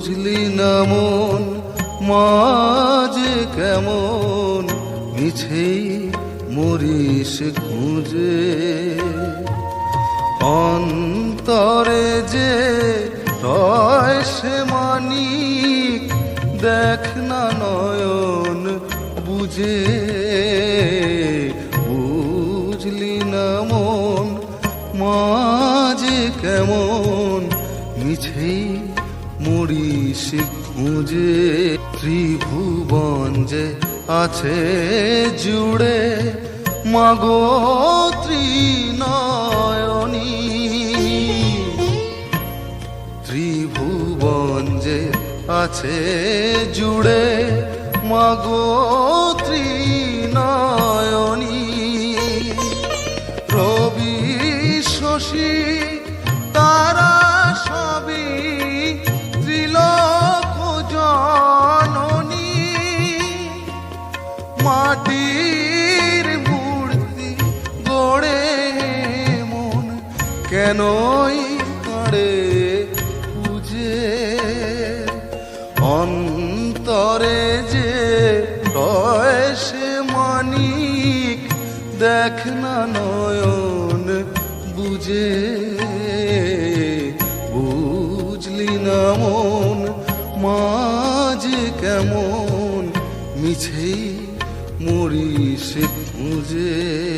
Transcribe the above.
বুঝলি না মন মাঝে কেমন মিছেই মরিস খুঁজে অন্তরে যে রয় সে মানিক দেখ না নয়ন বুঝে বুঝলি না মন মাঝে কেমন মিছেই মরিস খুঁজে ত্রিভুবন যে আছে জুড়ে মাগো ত্রিনয়নী ত্রিভুবন যে আছে জুড়ে মাগো ত্রিনয়নী রবি শশী তারা সবই ত্রিলোক জননী মাটির মূর্তি গড়ে মন কেনই কাঁড়ে বুঝে অন্তরে যে রয় সে মানিক দেখ না নয়ন বুঝে বুঝলি না মন মাঝে কেমন মিছেই মরিস খুঁজে।